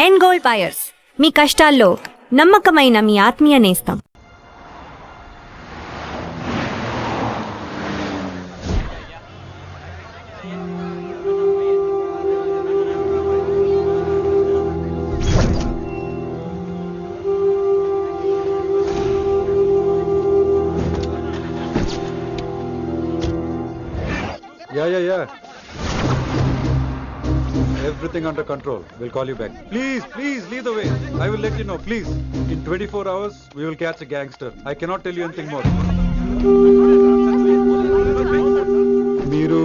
End gold buyers, మీ కష్టాల్లో నమ్మకమైన మీ ఆత్మీయ నేస్తం. Yeah. Everything under control. We'll call you back. Please, lead the way. I will let you know, please. In 24 hours, we will catch a gangster. I cannot tell you anything more. మీరు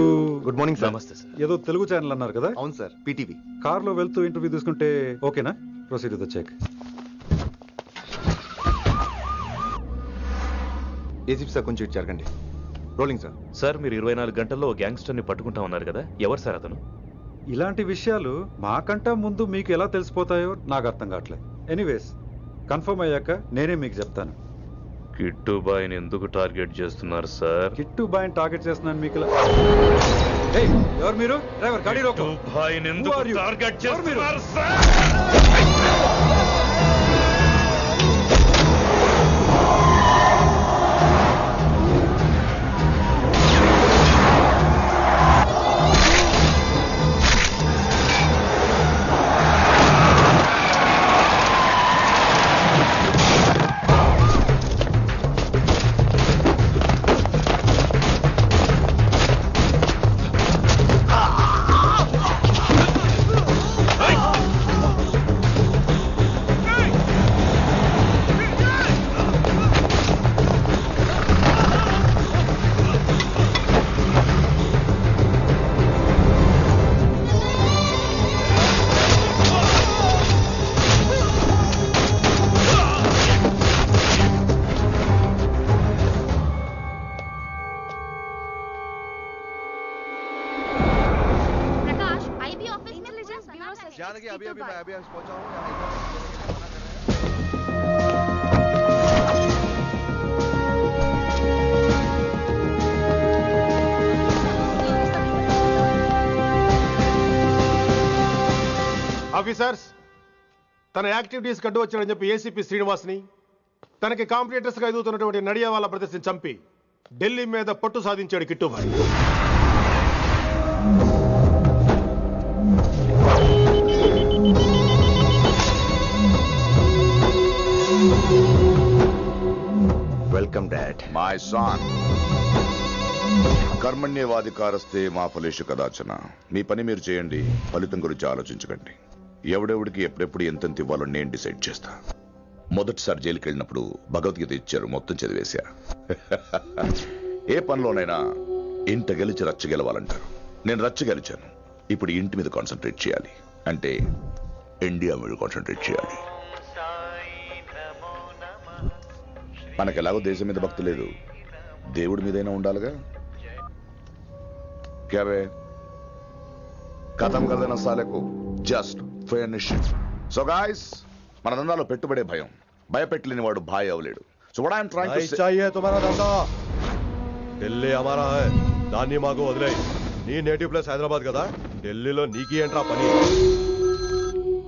good morning sir. నమస్తే sir. ఏదో Telugu channel అన్నారు కదా? అవును sir, PTV. కార్లో వెళ్తూ interview తీసుకుంటే ఓకేనా? Proceed with the check. ACP sir, కొంచెం ఇటు జరగండి. Rolling sir. సార్, మీరు 24 గంటల్లో గ్యాంగ్స్టర్ని పట్టుకుంటా ఉన్నారు కదా, ఎవరు సార్ అతను? ఇలాంటి విషయాలు మాకంటా ముందు మీకు ఎలా తెలిసిపోతాయో నాకు అర్థం కావట్లేదు. ఎనీవేస్, కన్ఫర్మ్ అయ్యాక నేనే మీకు చెప్తాను. కిట్టు బాయ్ని ఎందుకు టార్గెట్ చేస్తున్నారు సార్? కిట్టు బాయ్ని టార్గెట్ చేస్తున్నాను మీకు. ఎవరు మీరు? డ్రైవర్, గాడి రోకో. కిట్టు బాయ్ని ఎందుకు Who are you? టార్గెట్ ఎవరు మీరు? చేస్తున్నారు సార్? जानकी, अभी मैं पहुंचा हूं. ఆఫీసర్స్, తన యాక్టివిటీస్ కడ్డు వచ్చాడని చెప్పి ఏసీపీ శ్రీనివాస్ని, తనకి కాంపిటీటర్స్గా ఎదుగుతున్నటువంటి నడియావాల ప్రదర్శిని చంపి ఢిల్లీ మీద పట్టు సాధించాడు Kittubhai. Welcome dad. My son, కర్మణ్యేవాధికారస్తే మా ఫలేషు కదాచన. మీ పని మీరు చేయండి, ఫలితం గురించి ఆలోచించకండి. ఎవడెవడికి ఎప్పుడెప్పుడు ఎంతెంత ఇవ్వాలో నేను డిసైడ్ చేస్తా. మొదటిసారి జైలుకి వెళ్ళినప్పుడు భగవద్గీత ఇచ్చారు, మొత్తం చదివేశా. ఏ పనిలోనైనా ఇంట గెలిచి రచ్చ గెలవాలంటారు. నేను రచ్చ గెలిచాను. ఇప్పుడు ఇంటి మీద కాన్సన్ట్రేట్ చేయాలి, అంటే ఇండియా మీద కాన్సన్ట్రేట్ చేయాలి. మనకెలాగో దేశం మీద భక్తి లేదు, దేవుడి మీదైనా ఉండాలిగా. క్యాబే ఖతం కదన సాలకు జస్ట్ ఫినిష్. సో గాయ్స్, మన దందాలో పెట్టుబడే భయం. భయపెట్టలేని వాడు భాయ్ అవలేడు. So what I am trying to say, चाहिए तुम्हारा धंधा. ఢిల్లీ हमारा है. దాన్ని మాకు వదిలేయ్. నీ నేటివ్ ప్లేస్ హైదరాబాద్ కదా, ఢిల్లీలో నీకి ఏంట్రా పని?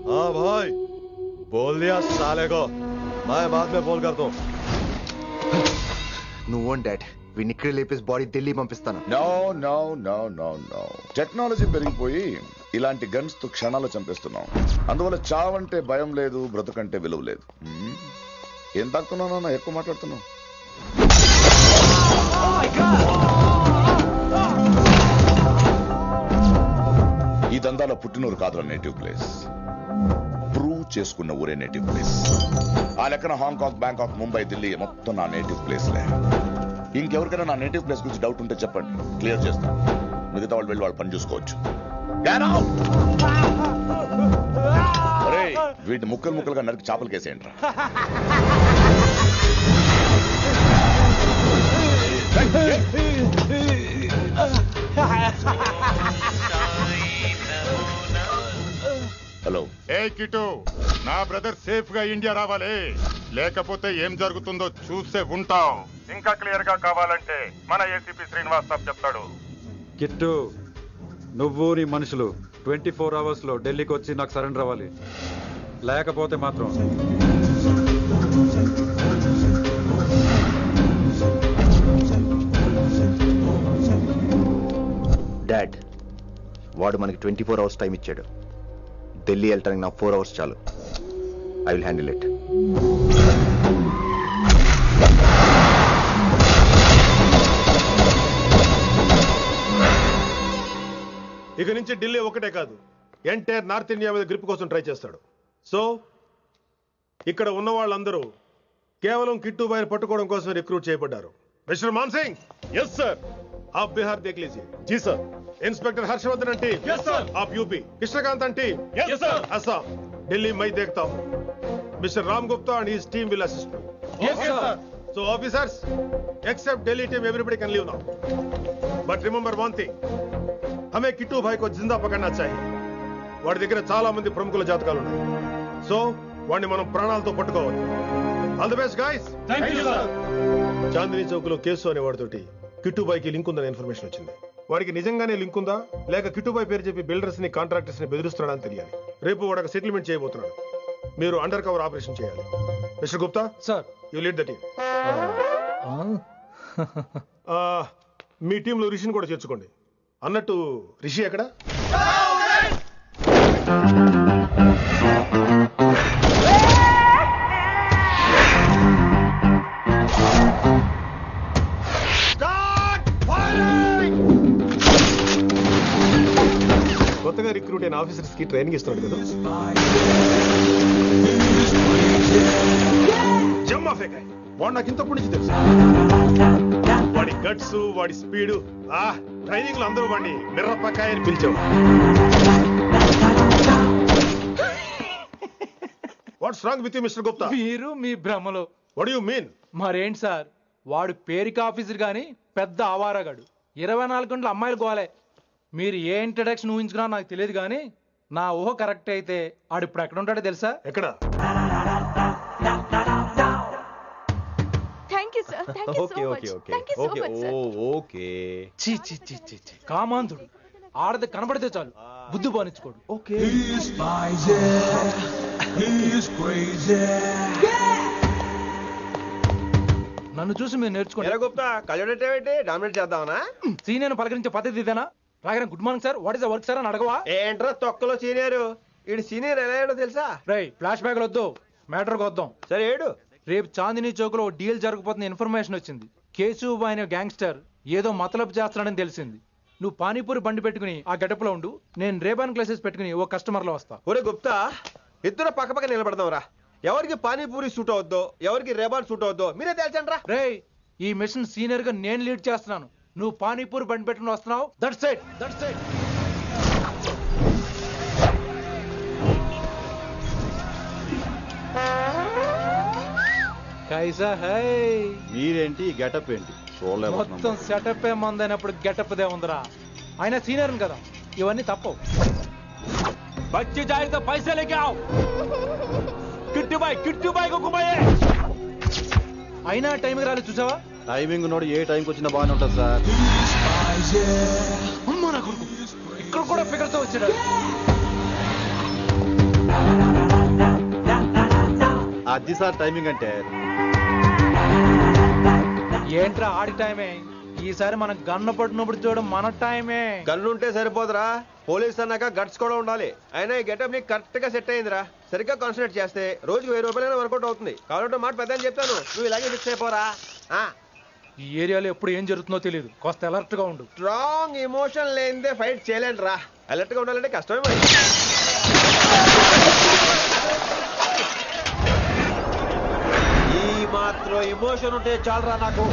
हाँ भाई, बोल दिया साले को. मैं बाद में बोल कर दूं. నువ్వు డాడ్, వీడిని ఇక్కడ లేపేసి బాడీ ఢిల్లీ పంపిస్తాను. No no no no no. Technology పెరిగిపోయి ఇలాంటి గన్స్ తో క్షణాలు చంపేస్తున్నాం. అందువల్ల చావంటే భయం లేదు, బ్రతుకంటే విలువ లేదు. ఏం తాకుతున్నావు నాన్న, ఎక్కువ మాట్లాడుతున్నావు. ఈ దందాలో పుట్టినూరు కాదురా నేటివ్ ప్లేస్, ప్రూవ్ చేసుకున్న ఊరే నేటివ్ ప్లేస్. ఆ లెక్కన హాంకాంగ్, బ్యాంకాక్, ముంబై, ఢిల్లీ మొత్తం నా నేటివ్ ప్లేస్లే. ఇంకెవరికైనా నా నేటివ్ ప్లేస్ గురించి డౌట్ ఉంటే చెప్పండి, క్లియర్ చేస్తాను. మిగతా వాళ్ళు వెళ్ళి వాళ్ళు పని చూసుకోవచ్చు. వీటిని ముక్కలు ముక్కలుగా నరికి చేపలు కేసేయండి రా. హలో. ఏ కిటు, నా బ్రదర్ సేఫ్ గా ఇండియా రావాలి, లేకపోతే ఏం జరుగుతుందో చూసే ఉంటావు. ఇంకా క్లియర్ గా కావాలంటే మన ఏసీపీ శ్రీనివాస్ సాబ్ చెప్తాడు. కిట్టు, నువ్వు నీ మనుషులు 24 hours లో ఢిల్లీకి వచ్చి నాకు సరెండర్ అవ్వాలి. లేకపోతే మాత్రం డాడ్, వాడు మనకి 24 అవర్స్ టైం ఇచ్చాడు. ఢిల్లీ వెళ్ళటానికి నాకు 4 అవర్స్ చాలు. I will handle it. ఇక నుంచి ఢిల్లీ ఒకటే కాదు, ఎంటైర్ నార్త్ ఇండియా మీద గ్రిప్ కోసం ట్రై చేస్తాడు. సో ఇక్కడ ఉన్న వాళ్ళందరూ కేవలం కిట్టుబాయిని పట్టుకోవడం కోసం రిక్రూట్ చేయబడ్డారు. Mister Man Singh, yes sir. आप बिहार देख लीजिए. जी sir. Inspector Harshvardhan team. Yes sir. आप UP. Krishnakant team. Yes sir. Assam. Delhi मैं देखता हूँ. Mister Ram Gupta and his team will assist me. Yes sir. So officers, except Delhi team, everybody can leave now. But remember one thing. हमें किट्टू भाई को जिंदा पकड़ना चाहिए. వాడి దగ్గర చాలా మంది ప్రముఖుల జాతకాలు ఉన్నాయి. సో వాడిని మనం ప్రాణాలతో పట్టుకోవాలి. All the best guys. Thank you sir. Chandni Chowk లో కేసు అనే వాడితోటి కిట్టుబాయికి లింక్ ఉందని ఇన్ఫర్మేషన్ వచ్చింది. వాడికి నిజంగానే లింక్ ఉందా లేక కిట్టుబాయి పేరు చెప్పి బిల్డర్స్ ని కాంట్రాక్టర్స్ ని బెదిరిస్తున్నాడని తెలియాలి. రేపు వాడు సెటిల్మెంట్ చేయబోతున్నాడు. మీరు అండర్ కవర్ ఆపరేషన్ చేయాలి. Mister Gupta sir, you lead the team. మీ టీంలో రిషిని కూడా చేర్చుకోండి. అన్నట్టు రిషి ఎక్కడ? కొత్తగా రిక్రూట్ అయిన ఆఫీసర్స్ కి ట్రైనింగ్ ఇస్తున్నాడు కదా. జమ్మా ఫేకాయ్ వాడు నాకు ఇంతప్పటి నుంచి తెలుసు. వాడి గట్స్, వాడి స్పీడు, ట్రైనింగ్ లో అందరూ వాడిని మిర్రపకాయ అని పిలిచావు. What's wrong with you mister Gupta? మీరు మీ భ్రమలో. What you mean? మరేంటి సార్, వాడు పేరుకి ఆఫీసర్ గాని పెద్ద ఆవారగాడు. 24 గంటలు అమ్మాయిలు గోలే. మీరు ఏ ఇంట్రడక్షన్ ఊహించుకున్నా నాకు తెలియదు కానీ నా ఊహ కరెక్ట్ అయితే ఆడు ఇప్పుడు ఎక్కడ ఉంటాడో తెలుసా? ఎక్కడ? కామాంధుడు. ఆడది కనబడితే చాలు బుద్ధి బానించుకోడు. నన్ను చూసి మీరు నేర్చుకోండి. సీనియర్ పలకరించే పద్ధతి ఇదేనా? రాగానే good morning sir, what is the work sir అని అడగవా? ఏంట్రా తొక్కలో సీనియర్? ఈడు సీనియర్ ఎలా ఏడో తెలుసా? రై ఫ్లాష్ బ్యాక్ వద్దు, మ్యాటర్కి వద్దాం. సరే ఏడు. రేపు చాందినీ చౌక్ లో డీల్ జరగబోతున్న ఇన్ఫర్మేషన్ వచ్చింది. కేశవ్ అనే గ్యాంగ్స్టర్ ఏదో మతలబు చేస్తున్నాడని తెలిసింది. నువ్వు పానీపూరి బండి పెట్టుకుని ఆ గడపలో ఉండు, నేను రేబాన్ గ్లాసెస్ పెట్టుకుని ఓ కస్టమర్ లో వస్తా. ఒరే గుప్తా, ఇద్దరు పక్క పక్క నిలబడదాంరా. ఎవరికి పానీపూరి సూట్ అవుద్దో, ఎవరికి రేబాన్ సూట్ అవుద్దో మీరే తెలుసండ్రా. రే, ఈ మిషన్ సీనియర్ గా నేను లీడ్ చేస్తున్నాను. నువ్వు పానీపూరి బండి పెట్టుకుని వస్తున్నావు. That's it, that's it. కైసా హై? మీరేంటి గెటప్ ఏంటి? మొత్తం సెటప్ ఏమందైనప్పుడు గెటప్ దే ఉందరా. ఆయన సీనియర్ కదా, ఇవన్నీ తప్పవు. బచ్చి జాయితో పైసా లేకే ఆవ్. కిట్టుబాయ్ కుక్కుబాయే. అయినా టైంకి రాలేదు చూసావా? టైమింగ్ నోడు ఏ టైంకి వచ్చినా బాగానే ఉంటుంది సార్. అమ్మా నా కొడుకు, ఇక్కడ కూడా ఫిగర్తో వచ్చాడు. అది సార్ టైమింగ్ అంటే. ఏంట్రా ఆడి టైమే? ఈసారి మనం గన్ను పట్టినప్పుడు చూడడం మన టైమే. గన్ను ఉంటే సరిపోదురా, పోలీస్ అన్నాక గట్స్ కూడా ఉండాలి. అయినా ఈ గెటప్ నీకు కరెక్ట్ గా సెట్ అయిందిరా. సరిగ్గా కాన్సన్ట్రేట్ చేస్తే రోజుకి 1000 రూపాయలైనా వర్కౌట్ అవుతుంది. కాబట్టి మాట పెద్ద అని చెప్తాను, నువ్వు ఇలాగే ఫిక్స్ అయిపోరా. ఈ ఏరియాలో ఎప్పుడు ఏం జరుగుతుందో తెలియదు, కాస్త అలర్ట్ గా ఉండు. స్ట్రాంగ్ ఎమోషన్ లేనిదే ఫైట్ చేయలేండి. అలర్ట్ గా ఉండాలంటే కష్టమే మరి. ఈ మాత్రం ఎమోషన్ ఉంటే చాలరా నాకు.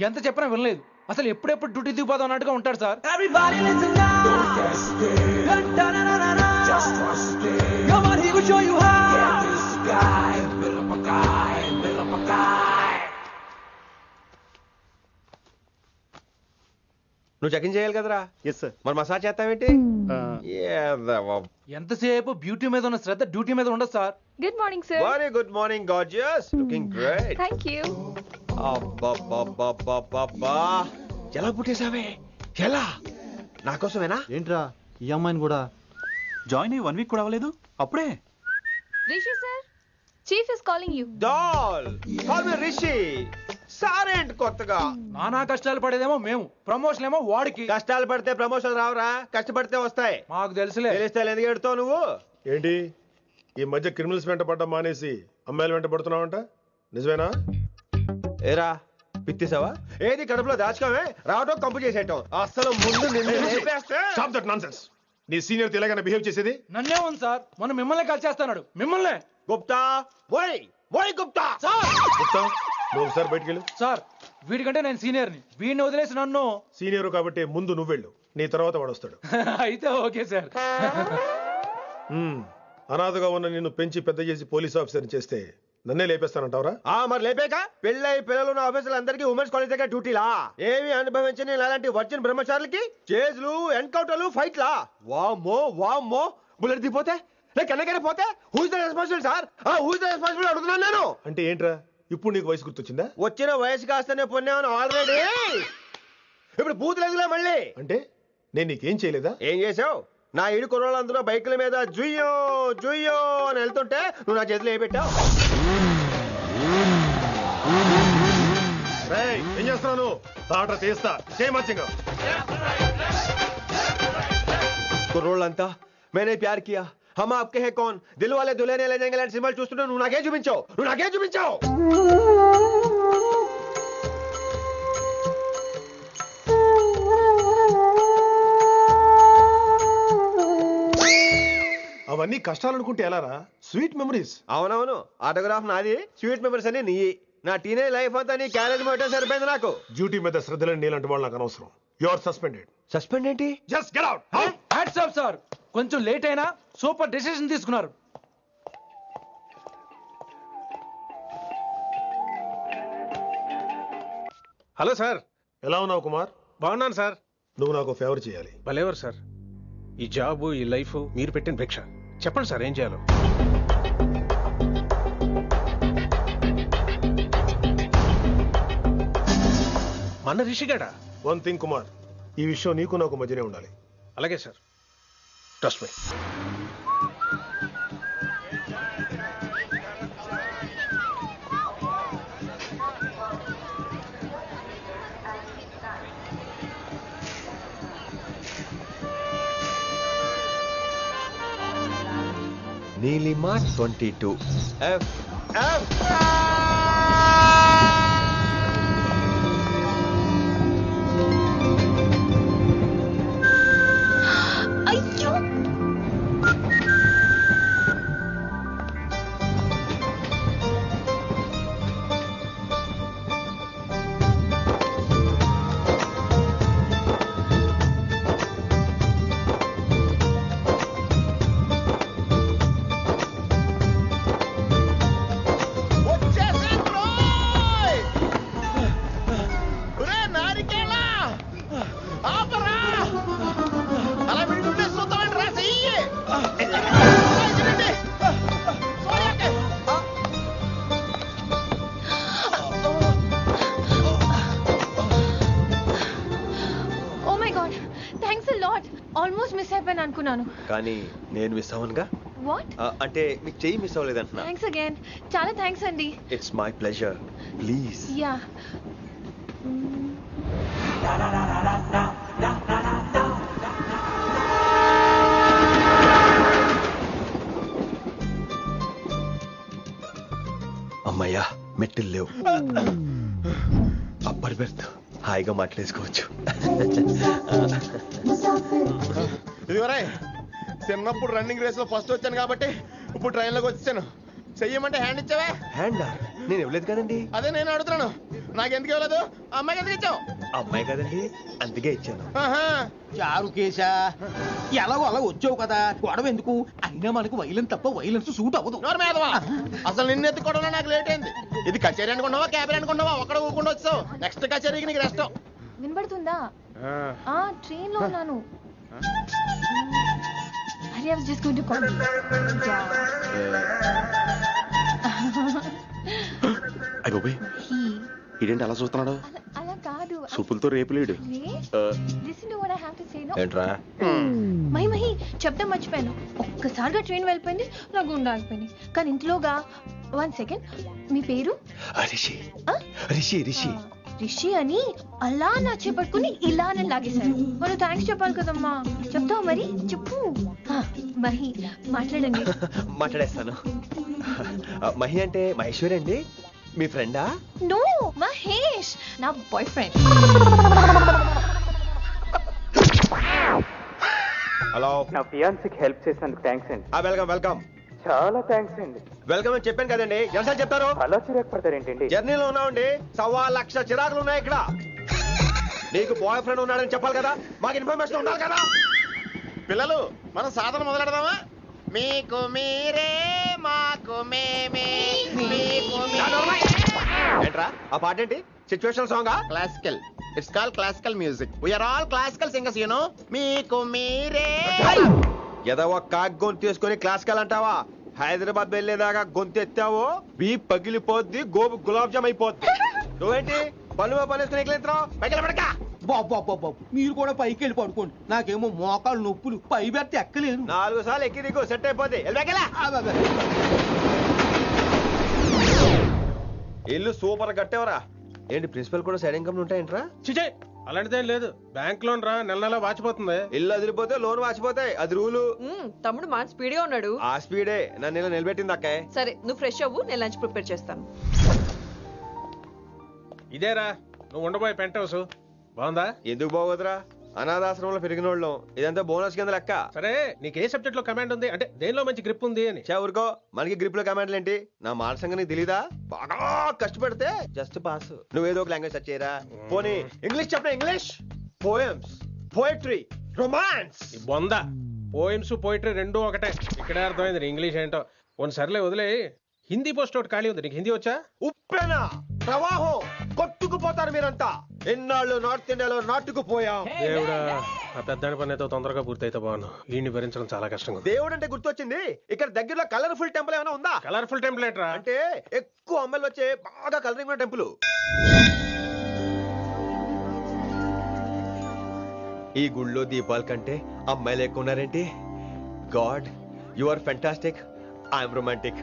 ఎంత చెప్పినా వినలేదు. అసలు ఎప్పుడెప్పుడు డ్యూటీ దిగిపోదాం అన్నట్టుగా ఉంటాడు సార్. నువ్వు చెకింగ్ చేయాలి కదరా? Yes sir. మరి మసాజ్ చేస్తావేంటి? ఎంతసేపు బ్యూటీ మీద ఉన్న శ్రద్ధ డ్యూటీ మీద ఉండదు sir. Good morning sir. Very good morning gorgeous, looking great. Thank you. అబ్బబ్బబ్బబ్బబ్బా, ఎలా పుట్టేశావే? ఎలా? నా కోసమేనా? ఏంట్రా ఈ అమ్మాయిని కూడా జాయిన్ అయ్యి 1 వీక్ కూడా అవ్వలేదు అప్పుడే. Rishi sir, chief is calling you. Doll call me Rishi. సారేంటి కొత్తగా? నానా కష్టాలు పడేదేమో మేము, ప్రమోషన్ ఏమో వాడికి. కష్టాలు పడితే ప్రమోషన్ రావురా, కష్టపడితే వస్తాయి. మాకు తెలుసులే. తెలిస్తే ఎందుకు ఎడుతావు నువ్వు? ఏంటి ఈ మధ్య క్రిమినల్స్ వెంట పడ్డం మానేసి అమ్మాయిలు వెంట పడుతున్నావంట, నిజమేనా? ఏరా పిత్తిసావా? ఏది కడుపులో దాచుకోవే, రావటం కంపు చేసేయటం. అసలు ముందు నిన్ను లేపేస్తే. Stop that nonsense. నీ సీనియర్ ఎలాగైనా బిహేవ్ చేసేది? నన్నే ఉంది సార్, మొన్న మిమ్మల్ని కాల్ చేస్తున్నాడు. మిమ్మల్నే. గుప్తా ఓయ్ ఓయ్ గుప్తా. సార్ గుప్తా, నువ్వు ఒకసారి బయటికి వెళ్ళు. సార్, వీడికంటే నేను సీనియర్ని, వీడిని వదిలేసి నన్ను. సీనియర్ కాబట్టి ముందు నువ్వు వెళ్ళు, నీ తర్వాత వాడు వస్తాడు. అయితే ఓకే సార్. అనాథగా ఉన్న నిన్ను పెంచి పెద్ద చేసి పోలీస్ ఆఫీసర్ చేస్తే నన్నే లేపేస్తానంటావరా? మరి లేపాక పెళ్ళై పిల్లలు ఉన్న ఆఫీసులు అందరికీ ఉమెన్స్ కాలేజ్ దగ్గర డ్యూటీలా? ఏమి అనుభవించని అలాంటి వర్జిన్ బ్రహ్మచారులకి చేజ్లు, ఎన్కౌంటర్లు, ఫైట్లా? వామ్మో వామ్మో, బుల్లెట్ దిగిపోతే కన్నకైనా పోతే who is the responsible sir? Who is the responsible అడుగుతున్నాను నేను. అంటే ఏంట్రా ఇప్పుడు నీకు వయసు గుర్తొచ్చిందా? వచ్చిన వయసు కాస్తనే పొన్నాను ఆల్రెడీ. ఇప్పుడు బూతులేదులే మళ్ళీ. అంటే నేను నీకేం చేయలేదా? ఏం చేసావు? నా ఇడు కుర్రోళ్ళందరూ బైకుల మీద జుయ్యో జుయ్యో అని వెళ్తుంటే నువ్వు నా చేతిలో ఏ పెట్టావు? ఏం చేస్తున్నాను? తాట తీస్తా చేయమచ్చంగా. కుర్రోళ్ళంతా మేనే ప్యార్ కియా, హమ్ ఆప్కే హై కౌన్, దిల్ వాలే దుల్హనియా లే జాయేంగే లాంటి సినిమాలు చూస్తుంటే నువ్వు నాకే చూపించావు. నువ్వు నాకే చూపించావు. అవన్నీ కష్టాలు అనుకుంటే ఎలారా? Sweet memories. అవునవును, ఆటోగ్రాఫ్ నాది, స్వీట్ మెమరీస్ అని నీ. నా టీనేజ్ లైఫ్ అంతా నీ క్యారేజ్ మొత్తం సరిపోయింది నాకు. డ్యూటీ మీద శ్రద్ధలేని నీలాంటి వాళ్ళు నాకు అనవసరం. You are suspended. సస్పెండ్ ఏంటి? Just get out. Hats off sir, కొంచెం లేట్ అయినా సూపర్ డెసిషన్ తీసుకున్నారు. Hello sir. ఎలా ఉన్నావు కుమార్? బాగున్నాను సార్. నువ్వు నాకు ఫేవర్ చేయాలి. భలేవారు సార్. ఈ జాబు, ఈ లైఫ్ మీరు పెట్టిన భిక్ష. చెప్పండి సార్ ఏం చేయాలో. మన రిషిగాడా? వన్ థింగ్ కుమార్, ఈ విషయం నీకు నాకు మధ్యనే ఉండాలి. అలాగే sir, trust me. Neelima 22 F F. అయ్యో, ఆల్మోస్ట్ మిస్ అయిపోయాను అనుకున్నాను. కానీ నేను మిస్ అవ్వనుగా. వాట్? అంటే మీకు చెయ్యి మిస్ అవ్వలేదంటున్నా. థ్యాంక్స్ అగైన్, చాలా థ్యాంక్స్ అండి. It's my pleasure, please. Yeah. అమ్మయ్యా, మెట్టులు లేవు. అప్పర్ బెర్త్, హాయిగా మాట్లాడేసుకోవచ్చు. ఇదిగోరే, చిన్నప్పుడు రన్నింగ్ రేస్ లో ఫస్ట్ వచ్చాను కాబట్టి ఇప్పుడు ట్రైన్ లోకి వచ్చాను. చెయ్యమంటే హ్యాండ్ ఇచ్చావా? హ్యాండా? నేను ఇవ్వలేదు కదండి. అదే నేను అడుగుతున్నాను. నాకెందుకు ఇవ్వలేదు అమ్మాయికి ఎందుకు ఇచ్చావు? అమ్మాయి కదండి అందుకే ఇచ్చాను. చారు కేశా ఎలాగో అలా వచ్చావు కదా గొడవ ఎందుకు? అయినా మనకు వైలెన్స్ తప్ప వైలెన్స్ సూట్ అవ్వదు. అసలు నిన్ను ఎత్తుకోవడంలో నాకు లేట్ అయింది. ఇది కచేరీ అనుకున్నావా క్యాబరీ అనుకున్నావా? ఒక్కడ ఊకుండా వచ్చావు. నెక్స్ట్ కచేరీకి నీకు రెస్ట్. వినబడుతుందా? ట్రైన్ లో ఉన్నాను. I was just going to call you. అయ్యో ఇదేంటి అలా చూస్తున్నాడు? అలా కాదు. సూపులతో రేపులేడు. Listen to what I have to say, no? ఏంట్రా? మహి చెప్తా మర్చిపోయాను. ఒక్కసారిగా ట్రైన్ వెళ్ళిపోయింది, నా గుండె ఆగిపోయింది. కానీ ఇంట్లోగా 1 సెకండ్, మీ పేరు? రిషి. రిషి రిషి రిషి అని అలా నా చేపట్టుకుని ఇలా నన్ను లాగేశాడు. మనం థ్యాంక్స్ చెప్పాలి కదమ్మా. చెప్తావా మరి? చెప్పు. మహి మాట్లాడండి. మాట్లాడేస్తాను. మహి అంటే మహేశ్వరి అండి, మీ ఫ్రెండా? నో, మహేష్ నా బాయ్ ఫ్రెండ్. హలో. నా ఫియాన్సీకి హెల్ప్ చేసినందుకు థ్యాంక్స్ అండి. Welcome welcome. చాలా థ్యాంక్స్ అండి. వెల్కమ్ అని చెప్పాను కదండి, ఎంత చెప్తారు? అలా చిరాకు పడతారేంటండి? జర్నీలో ఉన్నామండి, 1,00,000 చిరాకులు ఉన్నాయి ఇక్కడ. నీకు బాయ్ ఫ్రెండ్ ఉన్నాడని చెప్పాలి కదా, మాకు ఇన్ఫర్మేషన్ ఉండాలి కదా. పిల్లలు మనం సాధన మొదలెడదామా? మీకు మీరే మాకు మేమే మీకు ఏంట్రా ఆ పాట ఏంటి? సిచ్యువేషన్ సాంగా? Classical. It's call classical music. We're all classical singers you know. మీకు మీరే. ఏదో ఒక గొంతు తీసుకొని క్లాసికల్ అంటావా? హైదరాబాద్ వెళ్ళేదాకా గొంతు ఎత్తావో బీ పగిలిపోద్ది, గోబు గులాబ్ జామ్ అయిపోద్ది. నువ్వేంటి పళ్ళు పనేసుకుని ఎక్కలేదురావు? పైకి పడక. బాబు మీరు కూడా పైకి వెళ్ళి పడుకోండి. నాకేమో మోకాలు నొప్పులు, పై బెర్త ఎక్కలేదు. 4 సార్లు ఎక్కి దిగు, సెట్ అయిపోద్ది. ఇల్లు సూపర్ కట్టేవరా. ఏంటి ప్రిన్సిపల్ కూడా సైడ్ ఇన్కమ్ ఉంటాయంట్రా? చిచే అలాంటిదేం లేదు. బ్యాంక్ లోన్ రా, నెల నెల వాచిపోతుంది. ఇల్లు అదిరిపోతే లోన్ వాచిపోతాయి, అది రూలు. తమ్ముడు మాట స్పీడ్ గా ఉన్నాడు. ఆ స్పీడే నన్ను ఇలా నిలబెట్టింది అక్కే. సరే నువ్వు ఫ్రెష్ అవ్వు, నేను లంచ్ ప్రిపేర్ చేస్తాను. ఇదేరా నువ్వు ఉండబోయే పెంట్ హౌస్. బాగుందా? ఎందుకు బాగోదురా, అనాథాశ్రమంలో పెరిగిన వాళ్ళం. ఇదంతా బోనస్ కింద లెక్క. సరే నీకు ఏ సబ్జెక్ట్ లో కమాండ్ ఉంది, అంటే దేనిలో మంచి గ్రిప్ ఉంది అని. ఊరుకో, మనకి గ్రిప్ లో కమాండ్లు ఏంటి? నా మాట సంగతి నీకు తెలీదా? బాగా కష్టపడితే జస్ట్ పాస్. నువ్వేదో ఒక లాంగ్వేజ్ సెర్చ్ చేయరా. పోనీ ఇంగ్లీష్ చెప్పిన ఇంగ్లీష్, పోయమ్స్, పోయట్రీ, రొమాన్స్. బొంద పోయిమ్స్ పోయిటరీ రెండూ ఒకటే. ఇక్కడే అర్థమైంది ఇంగ్లీష్ ఏంటో. కొన్ని సర్లే వదిలే. హిందీ పోస్ట్ ఒకటి ఖాళీ ఉంది, నీకు హిందీ వచ్చా? ఉప్పెన ప్రవాహం కొట్టుకుపోతారు మీరంతా. ఎన్నాళ్ళు నార్త్ ఇండియాలో నాటుకుపోయాం. దేవుడా, ఆ పెద్దాడి పని అయితే తొందరగా పూర్తయితే బాగున్నాను. వీడిని భరించడం చాలా కష్టంగా ఉంది. దేవుడు అంటే గుర్తొచ్చింది, ఇక్కడ దగ్గరలో కలర్ఫుల్ టెంపుల్ ఏమైనా ఉందా? కలర్ఫుల్ టెంపుల్ ఏంట్రా? అంటే ఎక్కువ అమ్మాయిలు వచ్చే బాగా కలరింగ్ ఉన్న టెంపుల్. ఈ గుళ్ళో దీపాల కంటే అమ్మాయిలు ఎక్కువ ఉన్నారేంటి? God, you are fantastic, I'm romantic.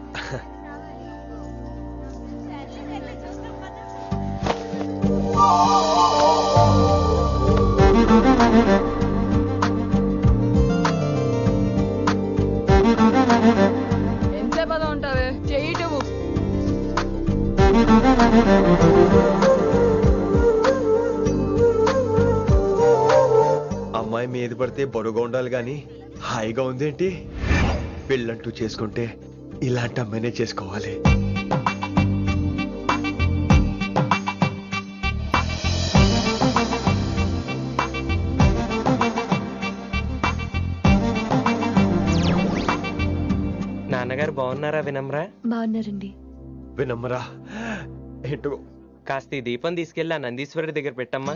ఎంతసేపు అలా ఉంటావే? చేయటము. అమ్మాయి మీద పడితే బరువుగా ఉండాలి గాని హాయిగా ఉందేంటి? పెళ్ళంటూ చేసుకుంటే ఇలాంటి అమ్మాయినే చేసుకోవాలి. నాన్నగారు బాగున్నారా వినమ్రా? బాగున్నారండి. వినమ్రా ఏంటో కాస్త ఈ దీపం తీసుకెళ్ళి ఆ నందీశ్వరుడి దగ్గర పెట్టమ్మా.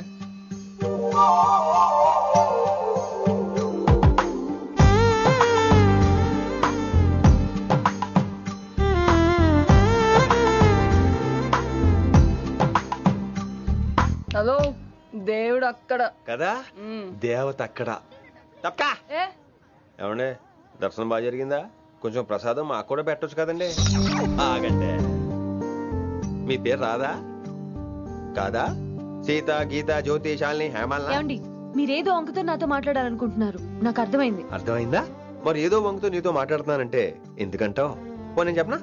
హలో, దేవుడు అక్కడ కదా, దేవత అక్కడ. తప్పకా ఏమండే, దర్శనం బాగా జరిగిందా? కొంచెం ప్రసాదం మాకు కూడా పెట్టొచ్చు కదండి. ఆగండి, మీ పేరు రాదా? కాదా? సీత, గీత, జ్యోతి, శాలిని, హేమల్. ఏమండి, మీరేదో వంకతో నాతో మాట్లాడాలనుకుంటున్నారు, నాకు అర్థమైంది. అర్థమైందా? మరి ఏదో వంగుతో నీతో మాట్లాడుతున్నానంటే ఎందుకంటావు? పో నేను చెప్పనా?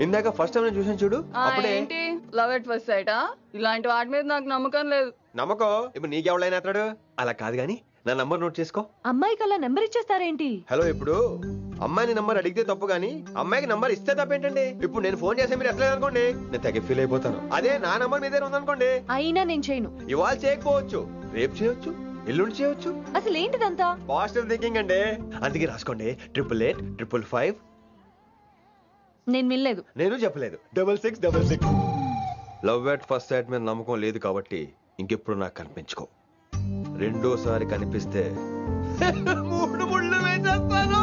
ఇందాక ఫస్ట్ టైం నేను చూసాను చూడు, అప్పుడే. ఏంటి లవ్ ఎట్ ఫస్ట్ సైటా? ఇలాంటి వాటి మీద నాకు నమ్మకం లేదు. నమ్మకం ఇప్పుడు నీకెవడైనా అతడు? అలా కాదు గాని నా నంబర్ నోట్ చేసుకో. అమ్మాయికి అలా నెంబర్ ఇచ్చేస్తారేంటి? హలో, ఇప్పుడు అమ్మాయిని నంబర్ అడిగితే తప్పు గానీ అమ్మాయికి నంబర్ ఇస్తే తప్పేంటండి? ఇప్పుడు నేను ఫోన్ చేస్తే మీరు ఎట్లేదు అనుకోండి, నేను తెగ ఫీల్ అయిపోతాను. అదే నా నంబర్ మీ దగ్గర ఉందనుకోండి, అయినా నేను చేయను. ఇవాళ చేయకపోవచ్చు, రేపు చేయొచ్చు, ఎల్లుండి చేయొచ్చు. అసలు ఏంటిదంతా? పాజిటివ్ థింకింగ్ అండి. అందుకే రాసుకోండి 888 నేను వినలేదు. నేను చెప్పలేదు 6666. లవ్ ఎట్ ఫస్ట్ సైట్ మీద నమ్మకం లేదు కాబట్టి ఇంకెప్పుడు నాకు కనిపించుకో. రెండోసారి కనిపిస్తే 3 ముళ్ళు వేసేస్తాను.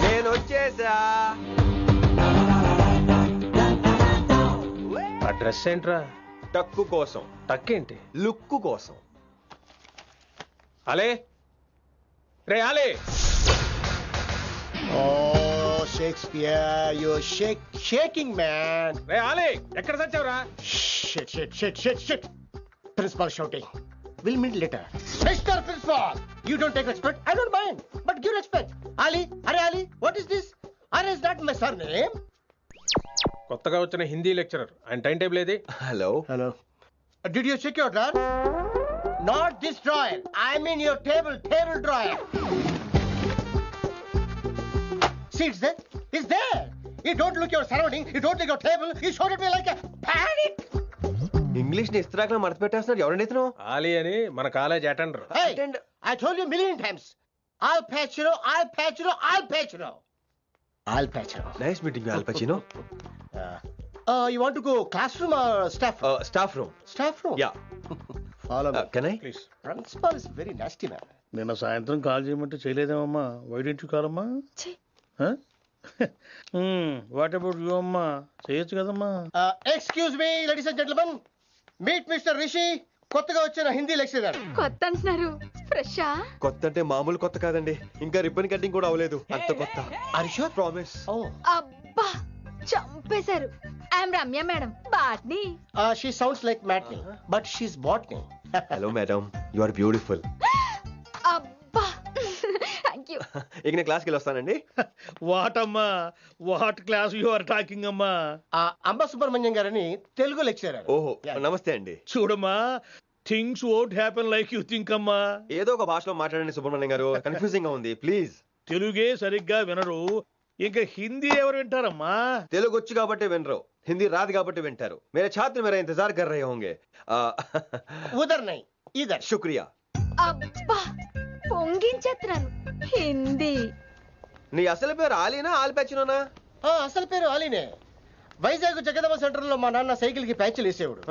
నేను వచ్చేసా. ఆ డ్రెస్ ఏంట్రా? టక్కు కోసం. టక్కేంటి? లుక్కు కోసం. అలే రే అలే. Oh, Shakespeare, you're shaking, man. రే అలే ఎక్కడ చచ్చావురా? Shit. Principal shouting. We'll meet later. Mr. Principal, you don't take respect. I don't mind, but give respect. Ali, Ali, what is this? Ali is not my surname. కొత్తగా వచ్చిన Hindi lecturer, ఆయన time table ఏది? Hello. Did you check your drawer? Not this drawer. I mean your table drawer. See, it's there. It's there. You don't look your surrounding. You don't look your table. You showed at me like a panic. English ని ఇస్త్రాక్ మడత పెట్టేస్తున్నారు. ఎవరండి ఇతను? ఆలీ అని మన college attender. Hey, I told you a million times. I'll patch you. Nice meeting you, all పచినో. You want to go classroom or staff room? Staff room. Staff room? Yeah. Follow me. Can I? Please. Principal is very nasty man. నిన్న సాయంత్రం call చేయమంటే చేయలేదేమమ్మా? Why don't you call అమ్మా? What about you అమ్మా? చేయొచ్చు కదమ్మా. Excuse me, ladies and gentlemen. Meet Mr. Rishi. కొత్తగా వచ్చిన Hindi lecturer. కొత్త అంటున్నారు, ఫ్రెషా? కొత్త అంటే మామూలు కొత్త కాదండి, ఇంకా రిబ్బన్ కటింగ్ కూడా అవ్వలేదు, అంత కొత్త. Are you sure? Promise. Oh. అబ్బా చంపేశారు. I'm Ramya madam, botany. She sounds like Matney, but she's botany. Hello madam, you are beautiful. అబ్బా థ్యాంక్ యూ. ఇక నేను క్లాస్కి వెళ్ళొస్తానండి. వాట్ అమ్మా, what class you are talking అమ్మా? అంబ సుబ్రహ్మణ్యం గారని తెలుగు లెక్చరర్. ఓహో, నమస్తే అండి. చూడమ్మా, things won't happen like you think అమ్మా. ఏదో ఒక భాషలో మాట్లాడండి సుబ్రహ్మణ్యం గారు, కన్ఫ్యూజింగ్ గా ఉంది, ప్లీజ్. తెలుగే సరిగ్గా వినరు, ఇంకా హిందీ ఎవరు వింటారమ్మా? తెలుగు వచ్చు కాబట్టి వినరు, హిందీ రాదు కాబట్టి వింటారు. मेरे छात्र मेरा इंतजार कर रहे होंगे. ఉదర్ నై ఇదర్. శుక్రియా. అబ్బా పొంగించేస్తున్నాను. హిందీ. నీ అసలు పేరు ఆలీనా, ఆల్ ప్యాచినోనా? అసలు పేరు ఆలీనే. వైజాగ్ జగదమ్మ సెంటర్ లో మా నాన్న సైకిల్ కి ప్యాచ్లు వేసేవాడు.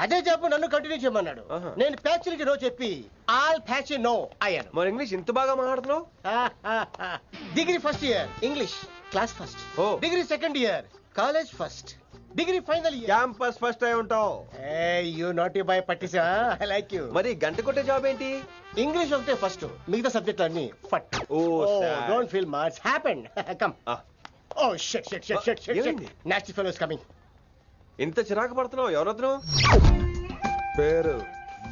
అదే జాబ్ నన్ను కంటిన్యూ చేయమన్నాడు. నేను ప్యాచ్లకి నో చెప్పి ఆల్ ప్యాచ్ నో అయ్యాను. మరి ఇంగ్లీష్ ఇంత బాగా మాట్లాడుతున్నావు? Degree first year English class first. Degree second year college first. Degree final year campus first అయి ఉంటావు. యూ నాటీ బాయ్ పట్టిసా. I like you. మరి గంట కొట్టే జాబ్ ఏంటి? ఇంగ్లీష్ ఒకటే ఫస్ట్, మిగతా సబ్జెక్ట్ అన్ని ఫట్. Don't feel much happened. Come. Oh shit shit shit shit shit. Nasty fellows coming. ఇంత చిరాకు పడుతున్నావు, ఎవరొద్దు? పేరు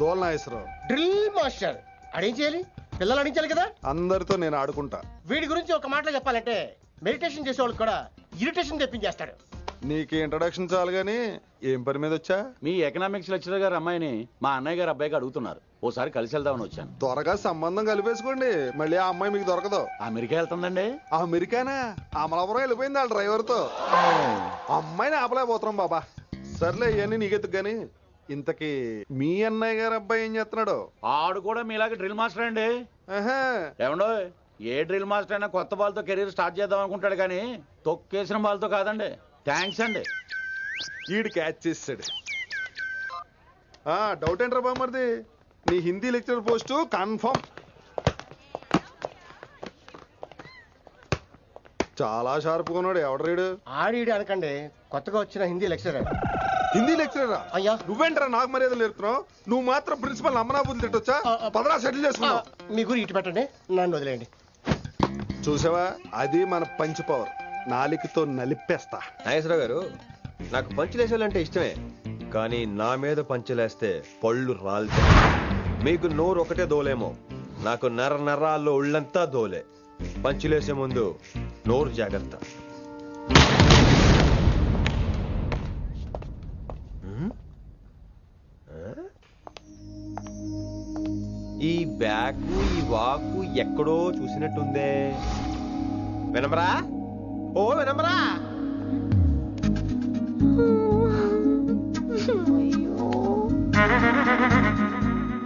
దోల్నాగేశ్వరరావు. Drill master. అడేం చేయాలి? పిల్లలు అడించాలి కదా. అందరితో నేను ఆడుకుంటా. వీడి గురించి ఒక మాటలో చెప్పాలంటే మెడిటేషన్ చేసే వాళ్ళకి కూడా ఇరిటేషన్ తెప్పించేస్తాడు. నీకు ఇంట్రడక్షన్ చాలు గానీ ఏం పని మీద వచ్చా? మీ ఎకనామిక్స్ లెక్చరర్ గారు అమ్మాయిని మా అన్నయ్య గారు అబ్బాయికి అడుగుతున్నారు, ఓసారి కలిసి వెళ్దామని వచ్చాను. త్వరగా సంబంధం కలిపేసుకోండి, మళ్ళీ ఆ అమ్మాయి మీకు దొరకదు. అమెరికా వెళ్తుందండి. అమెరికానా? అమలాపురం వెళ్ళిపోయింది వాళ్ళ డ్రైవర్ తో. అమ్మాయిని ఆపలేకపోతున్నాం బాబా. సర్లే ఇవన్నీ నీకెత్తుకు గాని, ఇంతకీ మీ అన్నయ్య గారు అబ్బాయి ఏం చేస్తున్నాడు? ఆడు కూడా మీలాగా డ్రిల్ మాస్టర్ అండి. ఏమండో, ఏ డ్రిల్ మాస్టర్ అయినా కొత్త బాల్తో కెరీర్ స్టార్ట్ చేద్దాం అనుకుంటాడు కానీ తొక్కేసిన బాల్తో కాదండి. థ్యాంక్స్ అండి. ఈడు క్యాచ్ చేసాడు. డౌట్ ఏంట్రా బామ్మర్ది, నీ హిందీ లెక్చరర్ పోస్టు కన్ఫర్మ్. చాలా షార్ప్ ఉన్నాడు. ఎవడ్రీడు? ఆడీడు అనకండి, కొత్తగా వచ్చిన హిందీ లెక్చరర్. హిందీ లెక్చరరా? అయ్యా నువ్వేంట్రా నాకు మర్యాదలు నేర్పుతున్నావు? నువ్వు మాత్రం ప్రిన్సిపల్ అమ్మనాబుద్ధి తిట్టొచ్చా? పదరా సెటిల్ చేసుకున్నావు. మీ గురి ఇటు పెట్టండి, నన్ను వదిలేయండి. చూసావా, అది మన పంచ్ పవర్. నాలికతో నలిపేస్తా. నాగేశ్వరరావు గారు, నాకు పంచులేసాలంటే ఇష్టమే, కానీ నా మీద పంచులేస్తే పళ్ళు రాలుతాయి. మీకు నోరు ఒకటే దోలేమో, నాకు నరాల్లో ఒళ్ళంతా దోలే. పంచులేసే ముందు నోరు జాగ్రత్త. ఈ బ్యాగు ఈ వాకు ఎక్కడో చూసినట్టుందే. వినమరా? ఓ వినమరా?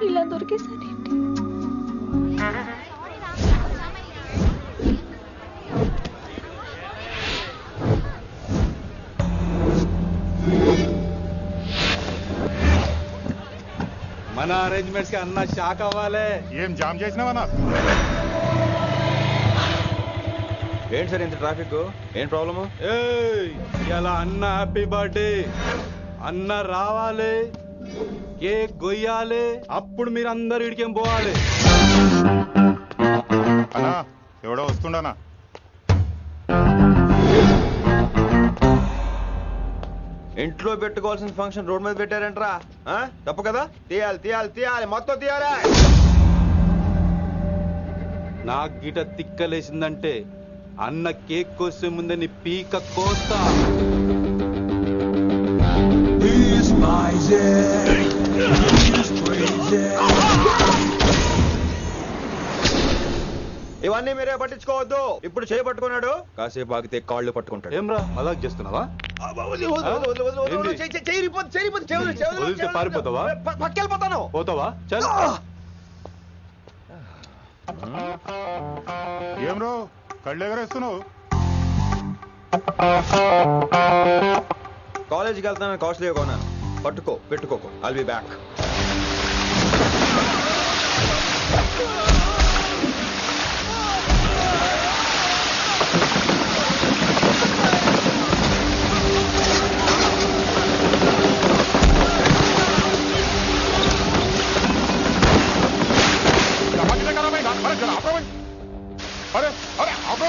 ఇలా దొరికేసారి మన అరేంజ్మెంట్స్ కి అన్న షాక్ అవ్వాలి. ఏం జామ్ చేసినావన్నా? ఏంటి సార్ ఇంత ట్రాఫిక్? ఏం ప్రాబ్లము? ఇలా అన్న హ్యాపీ బర్త్డే, అన్న రావాలి, కేక్ గొయ్యాలి, అప్పుడు మీరు అందరు ఇడికేం పోవాలి. అన్నా ఎవడో వస్తుండనా? ఇంట్లో పెట్టుకోవాల్సిన ఫంక్షన్ రోడ్ మీద పెట్టారంట్రా. తప్పు కదా? తీయాలి తీయాలి తీయాలి, మొత్తం తీయాలి. నాకు గిట తిక్కలేసిందంటే అన్న కేక్ కోసే ముందే నీ పీక కోస్తా. ఇవన్నీ మీరే పట్టించుకోవద్దు. ఇప్పుడు చేయి పట్టుకున్నాడు, కాసేపు ఆగితే కాళ్ళు పట్టుకుంటాడు. ఏమ్రా మజాక్ చేస్తున్నావా? పారిపోతావా? పక్కెళ్ళిపోతాను. పోతావా? చల్. ఏం రో కళ్ళు ఎగరేస్తున్నావు? కాలేజీకి వెళ్తాను, కాస్ట్లీగా కొన్నాను. పట్టుకో, పెట్టుకోకు. I'll be back. अरे अरे आप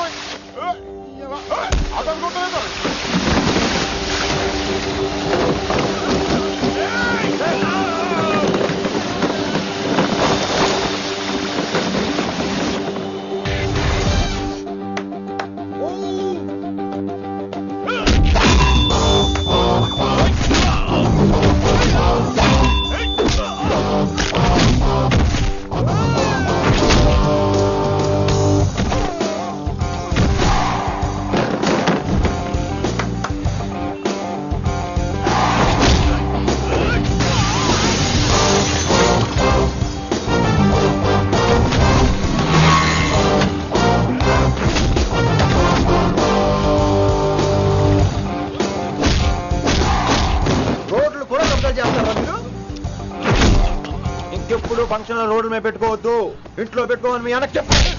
ఇంకెప్పుడు ఫంక్షన్ రోడ్డు మీద పెట్టుకోవద్దు, ఇంట్లో పెట్టుకోమని మీ అన్నకు చెప్పండి.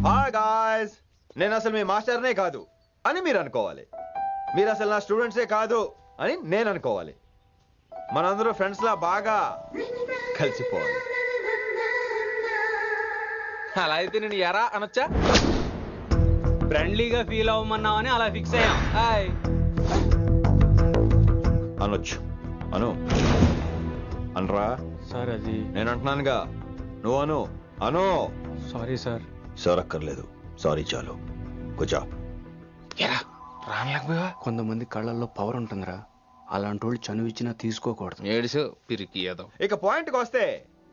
హాయ్ గాయ్స్, నేను అసలు మీ మాస్టర్నే కాదు అని మీరు అనుకోవాలి. మీరు అసలు నా స్టూడెంట్సే కాదు అని నేను అనుకోవాలి. మనందరూ ఫ్రెండ్స్ లా బాగా కలిసిపోవాలి. అలా అయితే నేను ఎరా అనొచ్చా? ఫ్రెండ్లీగా ఫీల్ అవ్వమన్నావని అలా ఫిక్స్ అయ్యాం. హాయ్ అనొచ్చు. అను అనరా సార్. అది నేను అంటున్నానుగా, నువ్వు అను. అను. Sorry sir. సార్ అక్కర్లేదు, సారీ చాలు. కూర్చో. రానలేకపోయా? కొంతమంది కళ్ళల్లో పవర్ ఉంటుందిరా, అలాంటి వాళ్ళు చనువిచ్చినా తీసుకోకూడదు. ఏడుసు పిరికి ఏదో. ఇక పాయింట్కి వస్తే,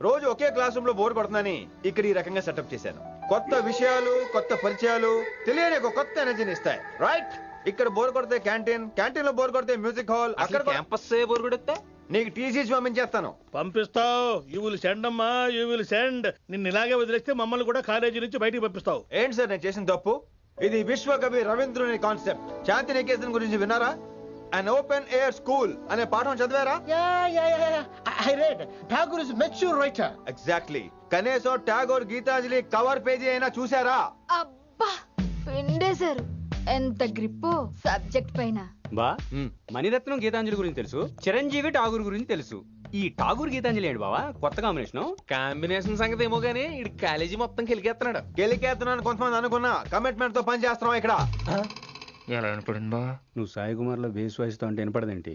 రోజు ఒకే క్లాస్ రూమ్ లో బోర్ కొడుతుందని ఇక్కడ ఈ రకంగా సెటప్ చేశాను. కొత్త విషయాలు, కొత్త పరిచయాలు తెలియని ఒక కొత్త ఎనర్జీని ఇస్తాయి. రైట్? ఇక్కడ బోర్ కొడితే క్యాంటీన్, క్యాంటీన్ లో బోర్ కొడితే మ్యూజిక్ హాల్, అక్కడ క్యాంపస్ బోర్ కొడితే నీకు టీసీస్ పంపించేస్తాను. పంపిస్తావు. యూ విల్ సెండ్ అమ్మా, యూ విల్ సెండ్. నిన్ను ఇలాగే వదిలేస్తే మమ్మల్ని కూడా కాలేజీ నుంచి బయటికి పంపిస్తావు. ఏంటి సార్ నేను చేసిన తప్పు? ఇది విశ్వకవి రవీంద్రుని కాన్సెప్ట్. శాంతి నికేతన్ గురించి విన్నారా? అన్ ఓపెన్ ఎయిర్ స్కూల్ అనే పాఠం చదివారా? I read. Tagore is a mature writer. Exactly. కనీసం టాగోర్ గీతాంజలి కవర్ పేజీ అయినా చూసారా? అబ్బా పిండేశారు. ఎంత గ్రిప్పు సబ్జెక్ట్ పైన. బా మణిరత్నం గీతాంజలి గురించి తెలుసు, చిరంజీవి ఠాగూర్ గురించి తెలుసు. ఈ ఠాగూర్ గీతాంజలి ఏంటి బావా కొత్త కాంబినేషన్ సంగతి ఏమో గానీ ఇడు కాలేజీ మొత్తం కెలికేస్తున్నాడు. గెలికేస్తున్నాను కొంతమంది అనుకున్నా కమిట్మెంట్ తో పని చేస్తున్నాం ఇక్కడ. ఎలా వినపడింది బా? నువ్వు సాయి కుమార్ లో బేస్ వాయిస్తో అంటే వినపడదేంటి?